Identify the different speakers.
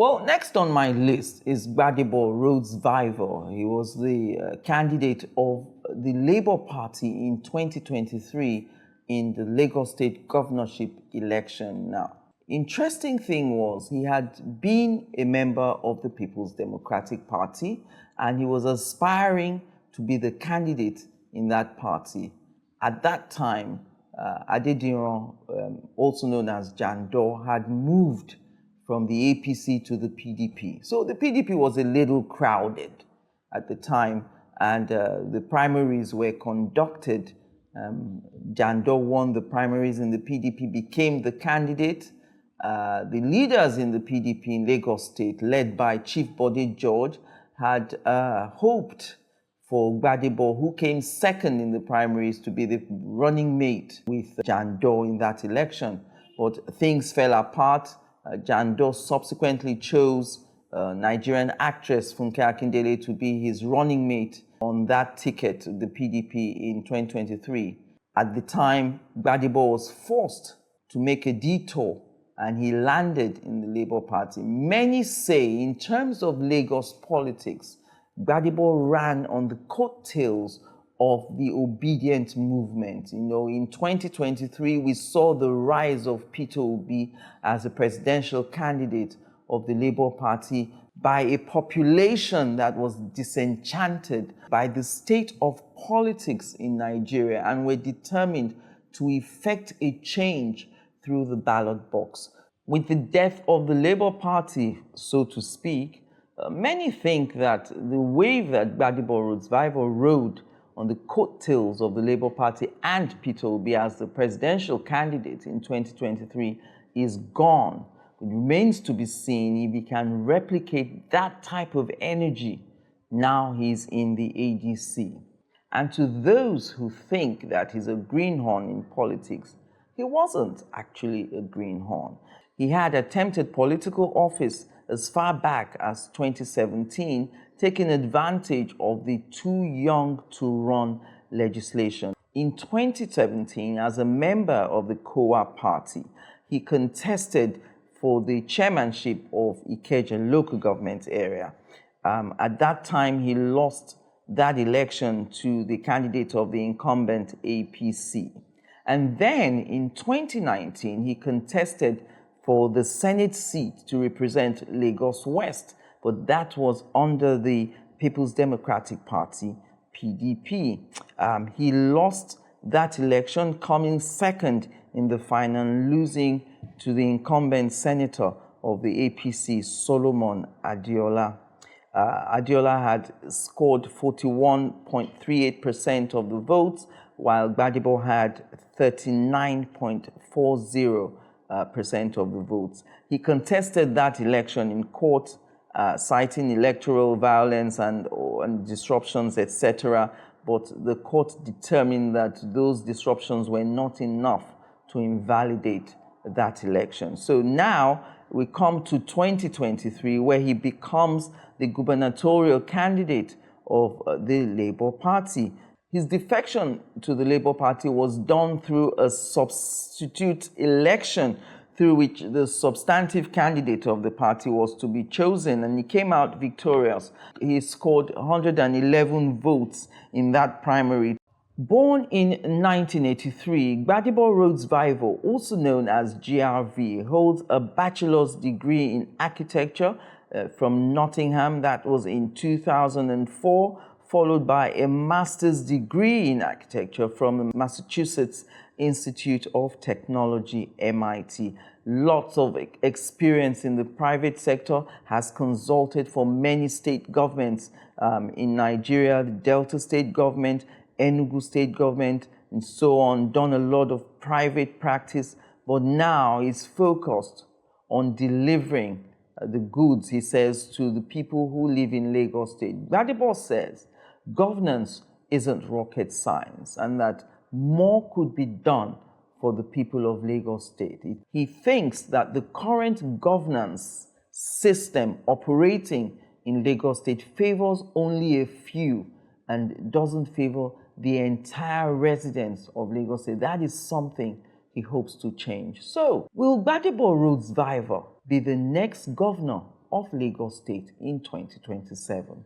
Speaker 1: Well, next on my list is Gbadebo Rhodes Vivour. He was the candidate of the Labour Party in 2023 in the Lagos State Governorship Election. Now, interesting thing was he had been a member of the People's Democratic Party and he was aspiring to be the candidate in that party. At that time, Ajetunmobi, also known as Jandor, had moved from the APC to the PDP. So the PDP was a little crowded at the time, and the primaries were conducted. Jandor won the primaries and the PDP became the candidate. The leaders in the PDP in Lagos State, led by Chief Bode George, had hoped for Gbadebo, who came second in the primaries, to be the running mate with Jandor in that election. But things fell apart. Jandor subsequently chose Nigerian actress Funke Akindele to be his running mate on that ticket, the PDP, in 2023. At the time, Gbadebo was forced to make a detour and he landed in the Labour Party. Many say, in terms of Lagos politics, Gbadebo ran on the coattails of the obedient movement. You know, in 2023, we saw the rise of Peter Obi as a presidential candidate of the Labour Party by a population that was disenchanted by the state of politics in Nigeria and were determined to effect a change through the ballot box. With the death of the Labour Party, so to speak, many think that the wave that Gbadebo Rhodes Vivour rode on the coattails of the Labour Party and Peter Obi as the presidential candidate in 2023 is gone. It remains to be seen if he can replicate that type of energy now he's in the ADC. And to those who think that he's a greenhorn in politics, he wasn't actually a greenhorn. He had attempted political office as far back as 2017, taking advantage of the too young to run legislation. In 2017, as a member of the COA party, he contested for the chairmanship of Ikeja local government area. At that time, he lost that election to the candidate of the incumbent APC. And then in 2019, he contested for the Senate seat to represent Lagos West, but that was under the People's Democratic Party, PDP. He lost that election, coming second in the final, losing to the incumbent senator of the APC, Solomon Adiola. Adiola had scored 41.38% of the votes, while Gbadebo had 39.40% of the votes. He contested that election in court, citing electoral violence and disruptions, etc. But the court determined that those disruptions were not enough to invalidate that election. So now we come to 2023, where he becomes the gubernatorial candidate of the Labour Party. His defection to the Labour Party was done through a substitute election through which the substantive candidate of the party was to be chosen, and he came out victorious. He scored 111 votes in that primary. Born in 1983, Gbadebo Rhodes Vivour, also known as GRV, holds a bachelor's degree in architecture from Nottingham. That was in 2004. Followed by a master's degree in architecture from the Massachusetts Institute of Technology, MIT. Lots of experience in the private sector, has consulted for many state governments in Nigeria, the Delta State government, Enugu State government, and so on, done a lot of private practice, but now he's focused on delivering the goods, he says, to the people who live in Lagos State. Gbadebo says governance isn't rocket science and that more could be done for the people of Lagos State. He thinks that the current governance system operating in Lagos State favors only a few and doesn't favor the entire residents of Lagos State. That is something he hopes to change. So, will Gbadebo Rhodes Vivour be the next governor of Lagos State in 2027.